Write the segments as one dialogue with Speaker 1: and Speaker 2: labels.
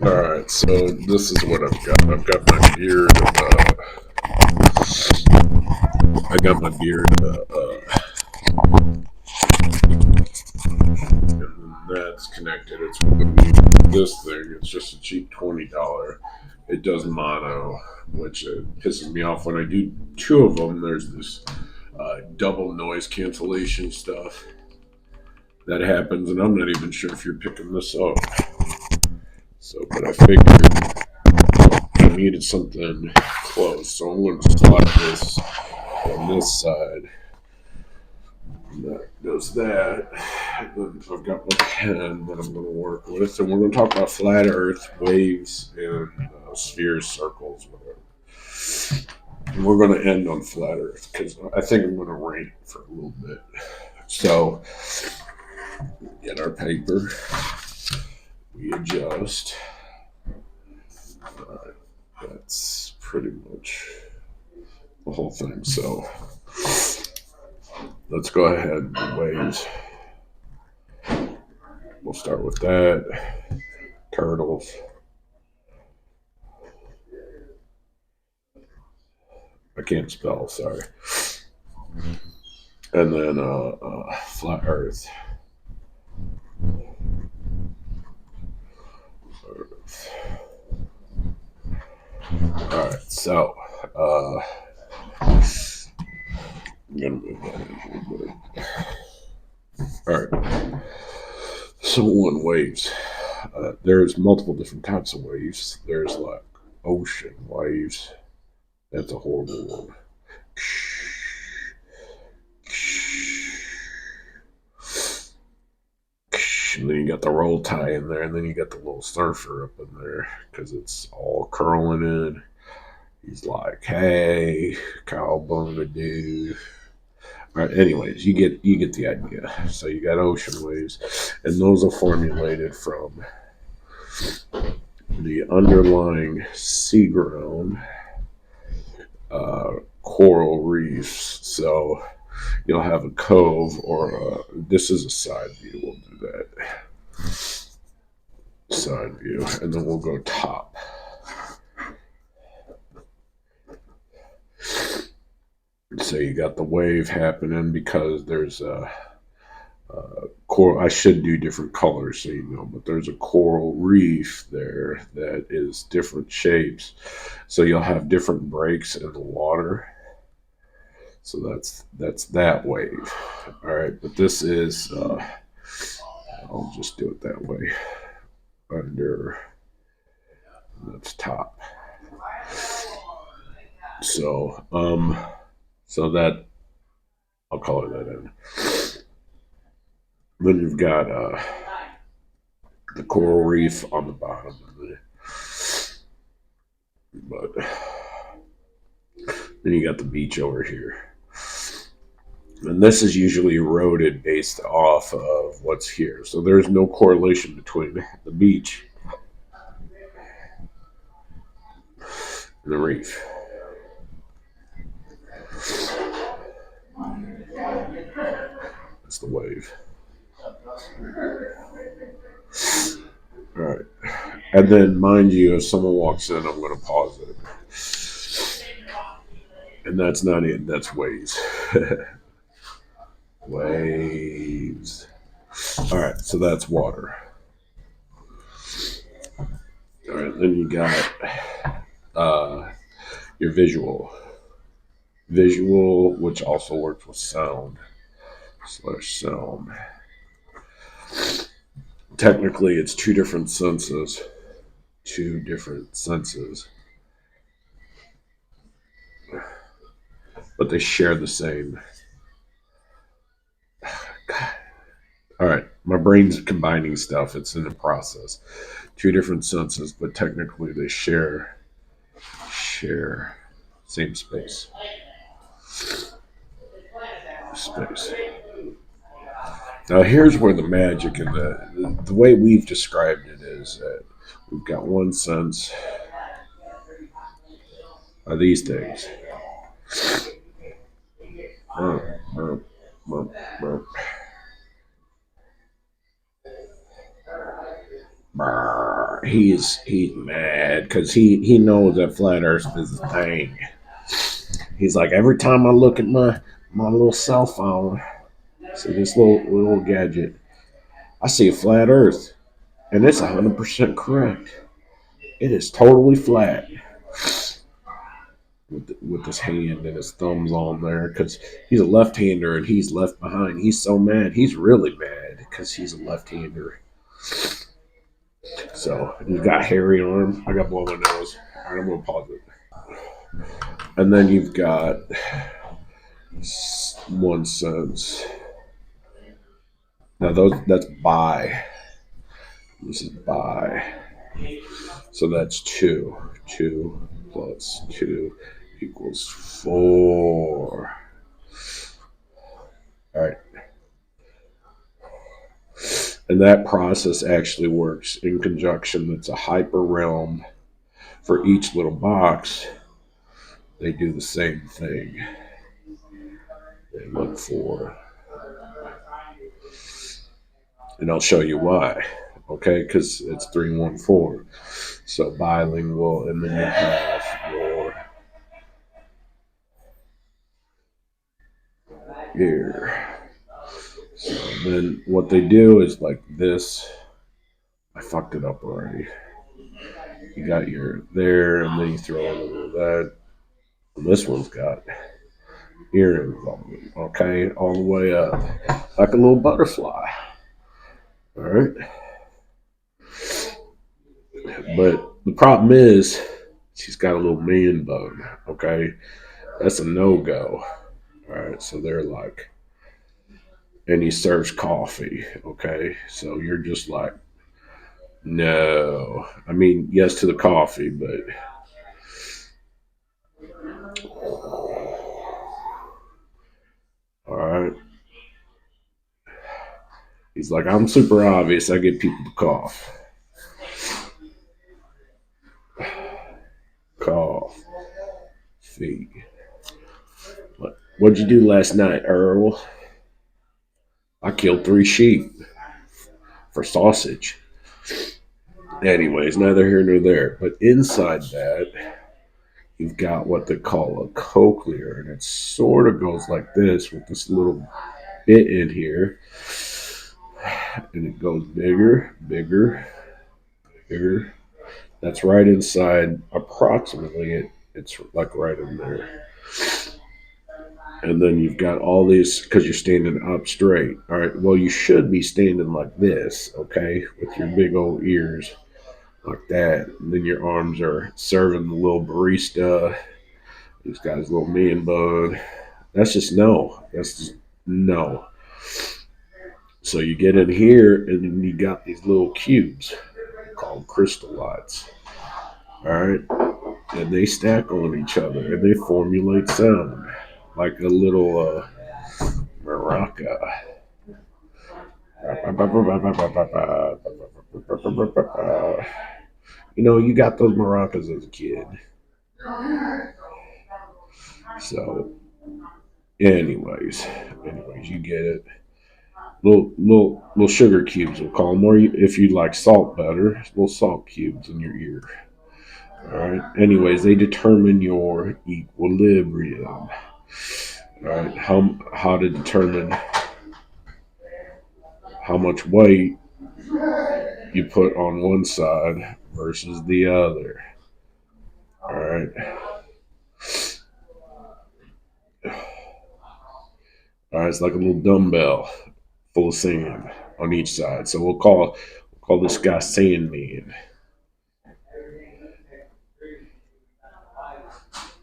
Speaker 1: Alright, so this is what I've got. I've got my beard. I got my beard. And that's connected. It's going to be this thing. It's just a cheap $20. It does mono, which pisses me off when I do two of them. There's this double noise cancellation stuff that happens, and I'm not even sure if you're picking this up. So, but I figured I needed something close, so I'm going to slot this on this side. And that does that. And then I've got my pen that I'm going to work with, and we're going to talk about flat Earth, waves, and spheres, circles, whatever. And we're going to end on flat Earth because I think I'm going to rant for a little bit. So, get our paper. We adjust. Alright, that's pretty much the whole thing. So, let's go ahead and waves. We'll start with that. Turtles. I can't spell, sorry. And then flat Earth. Alright, so I'm gonna move that in a little bit. Alright. So one, waves. There's multiple different types of waves. There's like ocean waves. That's a horrible one. And then you got the roll tie in there, and then you got the little surfer up in there because it's all curling in. He's like, "Hey, cowabunga, dude." All right, anyways, you get the idea. So you got ocean waves, and those are formulated from the underlying sea ground coral reefs. So you'll have a cove, or this is a side view. We'll do that side view, and then we'll go top. So you got the wave happening because there's a coral. I should do different colors so you know, but there's a coral reef there that is different shapes. So you'll have different breaks in the water. So that's that wave. All right, but this is I'll just do it that way. Under, that's top. So so that I'll color that in. Then you've got the coral reef on the bottom of it. But then you got the beach over here. And this is usually eroded based off of what's here. So there's no correlation between the beach and the reef. That's the wave. All right. And then, mind you, if someone walks in, I'm going to pause it. And that's not it. That's waves. Waves. All right. So that's water. All right. Then you got your visual. Visual, which also works with sound. /sound. Technically, it's two different senses. Two different senses. But they share the same. God. All right, my brain's combining stuff. It's in the process. Two different senses, but technically they share same space. Space. Now here's where the magic and the way we've described it is that we've got one sense of these things. Burp, burp, burp. he's mad because he knows that flat Earth is a thing. He's like, every time I look at my little cell phone, see this little gadget, I see a flat Earth, and it's 100% correct. It is totally flat. With his hand and his thumbs on there because he's a left-hander and he's left behind. He's so mad. He's really mad because he's a left-hander. So he's got hairy arms. I got blow my nose. All right, I'm gonna pause it. And then you've got 1 cents. Now that's buy. This is buy. So that's 2. 2 plus 2 equals 4. All right. And that process actually works in conjunction. It's a hyper realm for each little box. They do the same thing. They look for, and I'll show you why. Okay, because it's 314. So bilingual, and then you have your here. So then what they do is like this. I fucked it up already. You got your there, and then you throw a little of that. And this one's got ear involvement, okay, all the way up, like a little butterfly. All right. But the problem is, she's got a little man bone, okay? That's a no go. All right. So they're like, and he serves coffee, okay? So you're just like, no. I mean, yes to the coffee, but. All right. He's like, I'm super obvious. I get people to cough. Cough. Fee. What'd you do last night, Earl? I killed 3 sheep for sausage. Anyways, neither here nor there. But inside that, you've got what they call a cochlear, and it sort of goes like this with this little bit in here, and it goes bigger, bigger, bigger. That's right inside, approximately. It's like right in there. And then you've got all these because you're standing up straight. All right. Well, you should be standing like this, okay, with your big old ears like that. And then your arms are serving the little barista. He's got his little man bun. That's just no. That's just no. So you get in here, and then you got these little cubes called crystal lights. All right. And they stack on each other and they formulate sound like a little maraca. You know, you got those maracas as a kid. So, anyways, you get it. Little sugar cubes, we'll call them, or if you like salt better, little salt cubes in your ear. All right. Anyways, they determine your equilibrium. All right. How to determine how much weight you put on one side versus the other. All right. All right. It's like a little dumbbell full of sand on each side. So we'll call this guy Sandman.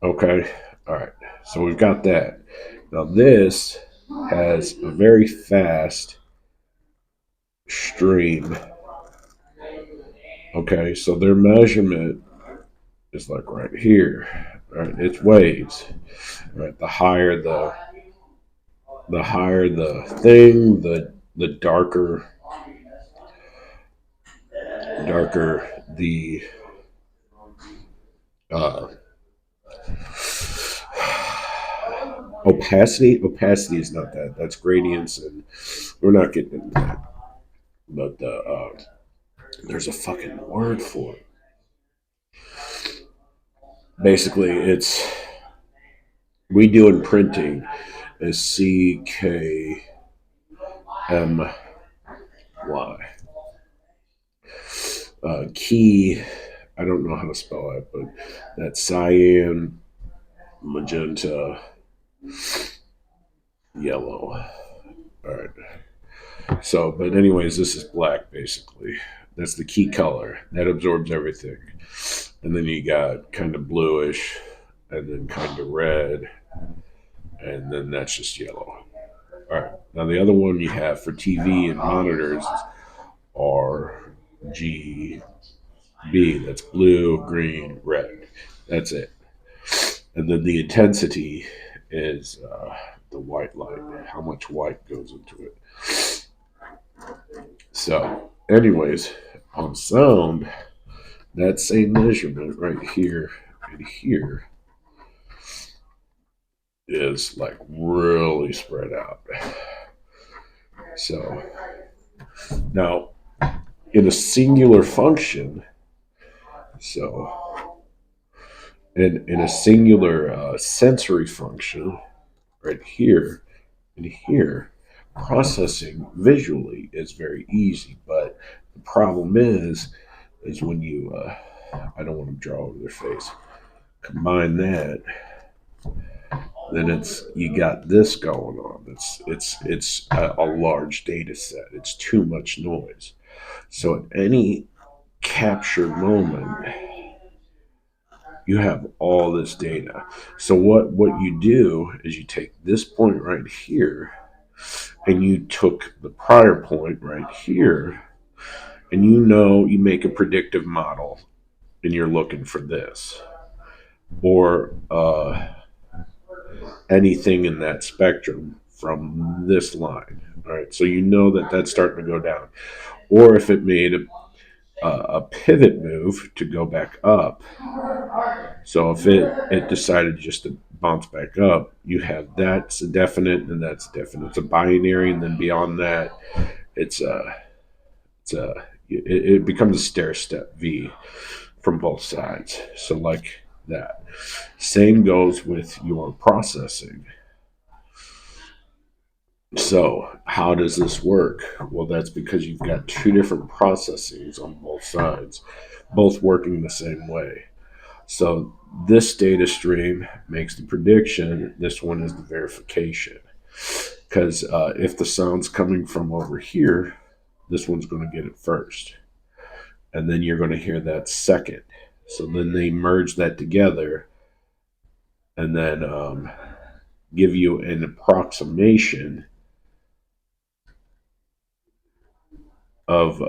Speaker 1: Okay. All right. So we've got that. Now this has a very fast stream. Okay. So their measurement is like right here. Right. It's waves. Right. The higher the thing, the darker the uh, opacity. Opacity is not that. That's gradients, and we're not getting into that. But There's a fucking word for it. Basically, we do in printing is CKMY. Key, I don't know how to spell it, but that's cyan, magenta, yellow. All right. So, but anyways, this is black basically. That's the key color that absorbs everything. And then you got kind of bluish, and then kind of red, and then that's just yellow. All right. Now the other one you have for TV and monitors is RGB. That's blue, green, red. That's it. And then the intensity is the white light, how much white goes into it. So, anyways, on sound, that same measurement right here and here is like really spread out. So, now in a singular function, so in a singular sensory function, right here and here, processing visually is very easy. But the problem is when you, I don't want to draw over their face. Combine that, then it's you got this going on. It's a large data set. It's too much noise. So at any capture moment, you have all this data. So what you do is you take this point right here, and you took the prior point right here, and you make a predictive model, and you're looking for this or anything in that spectrum from this line. All right, so you know that that's starting to go down. Or if it made a pivot move to go back up, so if it decided just to bounce back up, you have that's a definite and that's definite. It's a binary, and then beyond that, it's a it becomes a stair step V from both sides. So like that. Same goes with your processing. So, how does this work? Well, that's because you've got two different processes on both sides, both working the same way. So, this data stream makes the prediction, this one is the verification. Because if the sound's coming from over here, this one's going to get it first. And then you're going to hear that second. So, then they merge that together and then give you an approximation of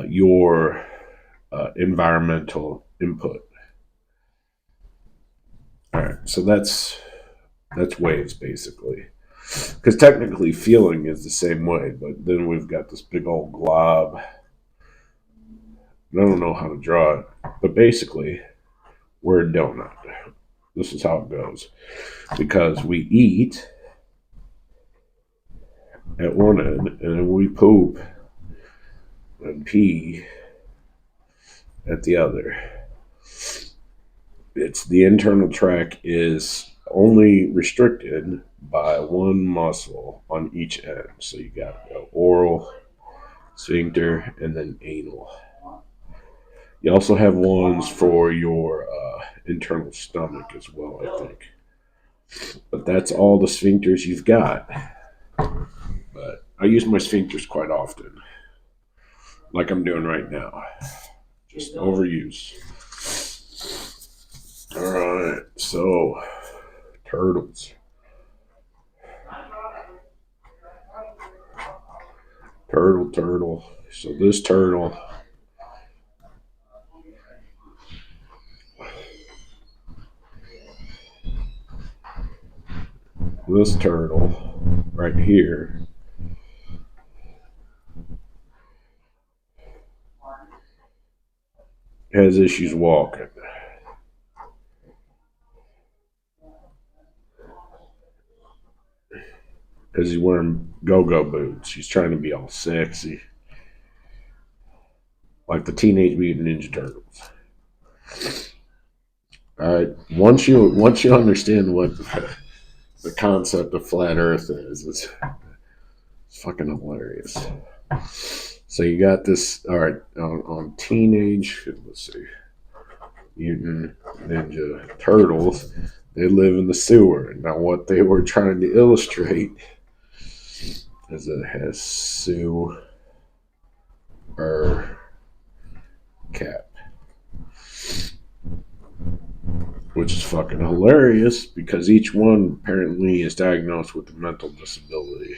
Speaker 1: your environmental input. All right, so that's waves basically, because technically feeling is the same way, but then we've got this big old glob. I don't know how to draw it, but basically we're a donut. This is how it goes, because we eat at one end and then we poop and pee at the other. It's the internal tract is only restricted by one muscle on each end. So you got oral, sphincter, and then anal. You also have ones for your internal stomach as well, I think. But that's all the sphincters you've got. But I use my sphincters quite often, like I'm doing right now. Just overuse. All right, so turtles. Turtle. So this turtle right here has issues walking because he's wearing go-go boots. He's trying to be all sexy. like the Teenage Mutant Ninja Turtles. All right, once you understand what the concept of flat Earth is, it's fucking hilarious. So you got this. All right, on Teenage. Let's see, Mutant Ninja Turtles. They live in the sewer. Now, what they were trying to illustrate is it has sewer cap, which is fucking hilarious because each one apparently is diagnosed with a mental disability.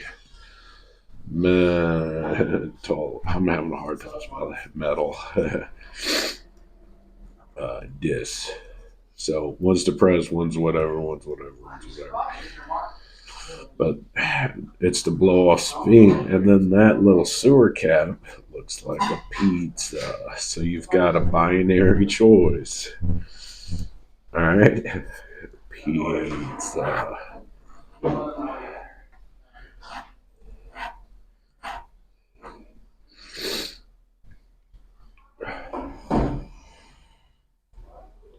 Speaker 1: Mental. I'm having a hard time spelling metal. Dis. So one's depressed, one's whatever, one's whatever, one's whatever. But it's to blow off steam, and then that little sewer cap looks like a pizza. So you've got a binary choice. All right, pizza.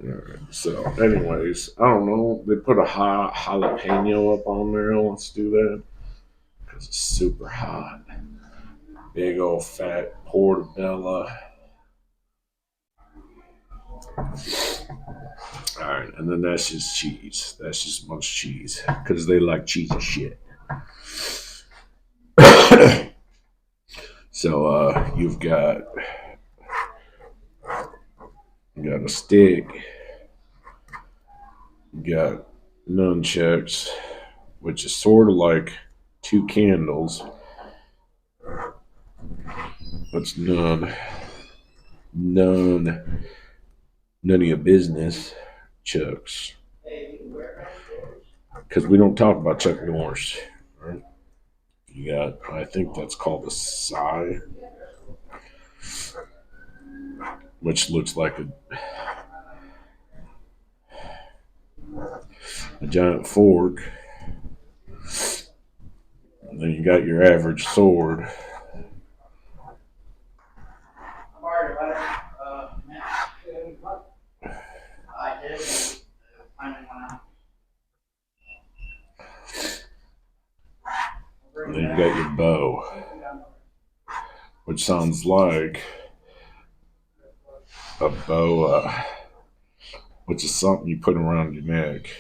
Speaker 1: Alright, so, anyways, I don't know. They put a hot jalapeno up on there. Let's do that because it's super hot. Big old fat portobello. All right, and then that's just cheese. That's just a bunch of cheese because they like cheesy shit. So you got a stick. You got nunchucks, which is sort of like two candles. That's none of your business, Chucks. Because we don't talk about Chuck Norris. Right? You got, I think that's called a sai, which looks like a giant fork. And then you got your average sword. And then you got your bow, which sounds like a boa, which is something you put around your neck.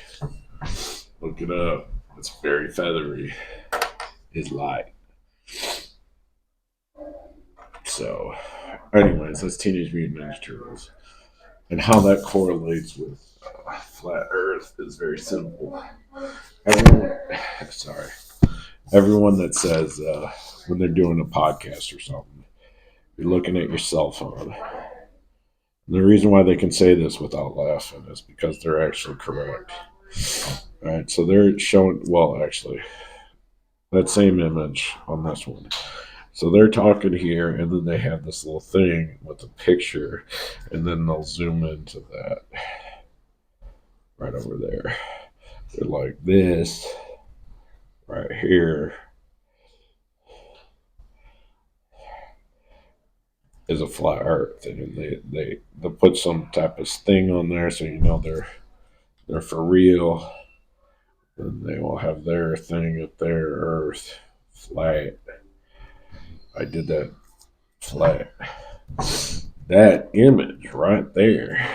Speaker 1: Look it up. It's very feathery. It's light. So, anyways, that's Teenage Mutant Ninja Turtles. And how that correlates with flat Earth is very simple. Everyone, sorry, everyone that says when they're doing a podcast or something, you're looking at your cell phone. And the reason why they can say this without laughing is because they're actually correct. All right, so they're showing, well, actually, that same image on this one. So they're talking here, and then they have this little thing with a picture, and then they'll zoom into that right over there. They're like this right here is a flat Earth, and they put some type of thing on there so you know they're for real. And they will have their thing up there, Earth flat. I did that flat. That image right there,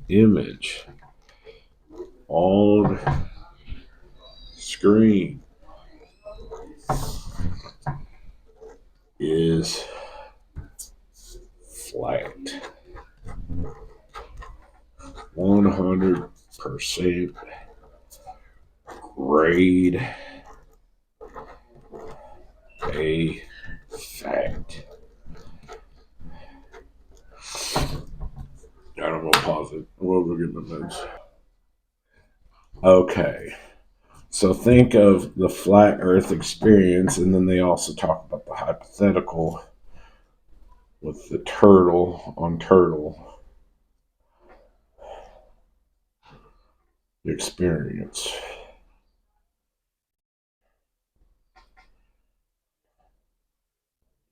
Speaker 1: image on screen is flat. 100% grade A fact. I don't know, pause it. We'll go get my meds. Okay. So think of the flat Earth experience, and then they also talk about the hypothetical with the turtle on turtle experience.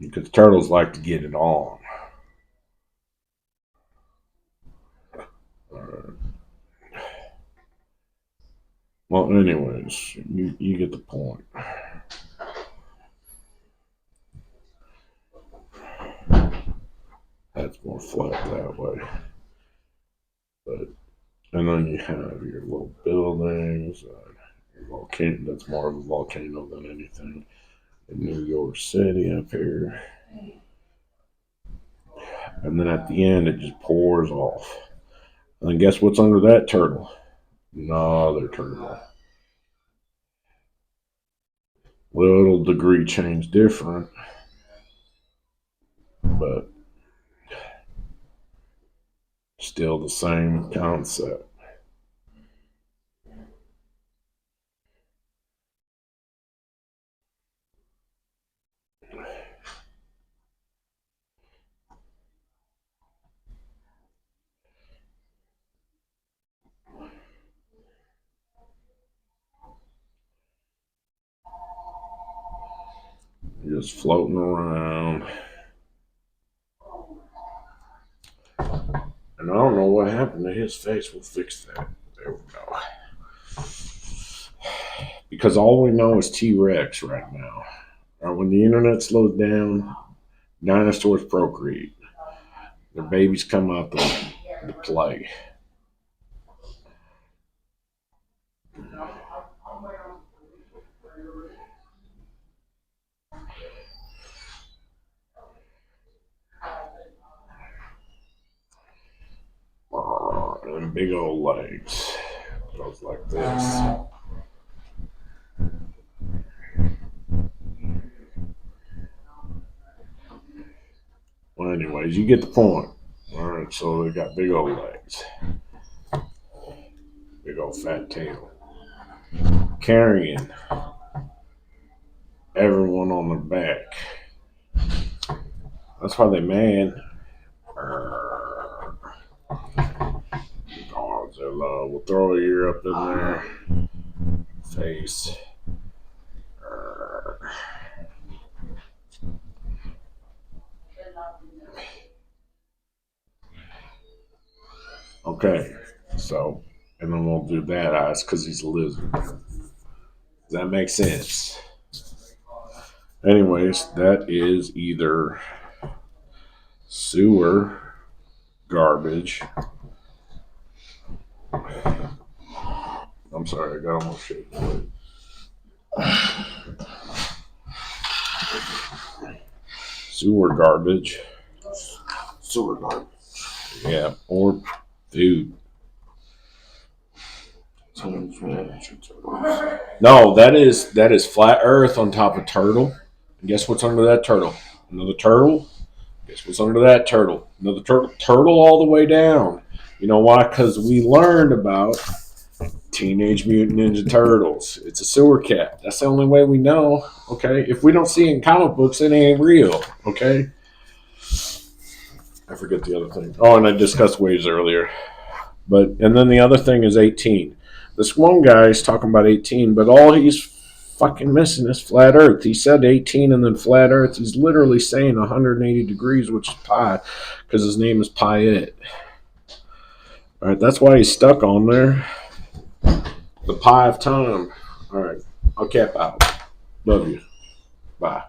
Speaker 1: Because turtles like to get it on. Well, anyways, you get the point. That's more flat that way. But and then you have your little buildings, your volcano. That's more of a volcano than anything. In New York City up here, and then at the end it just pours off. And guess what's under that turtle? Another turtle. Little degree change different, but still the same concept. Just floating around. And I don't know what happened to his face. We'll fix that. There we go. Because all we know is T Rex right now. When the internet slows down, dinosaurs procreate. Their babies come out to play. And big old legs. Goes like this. Well, anyways, you get the point. All right, so they got big old legs, big old fat tail, carrying everyone on their back. That's why they mad. Godzilla. We'll throw a ear up in there. Face. Okay, so, and then we'll do bad eyes because he's a lizard. Does that make sense? Anyways, that is either sewer garbage. I'm sorry, I got almost shaken. Sewer garbage. Sewer garbage. Yeah, or dude. No, that is flat Earth on top of turtle. And guess what's under that turtle? Another turtle. Guess what's under that turtle? Another turtle. Turtle all the way down. You know why? Because we learned about Teenage Mutant Ninja Turtles. It's a sewer cat. That's the only way we know. Okay, if we don't see it in comic books, it ain't real. Okay. I forget the other thing. Oh, and I discussed waves earlier. And then the other thing is 18. This one guy is talking about 18, but all he's fucking missing is flat Earth. He said 18 and then flat Earth. He's literally saying 180 degrees, which is pi, because his name is Piet. All right, that's why he's stuck on there. The pi of time. All right, I'll cap out. Love you. Bye.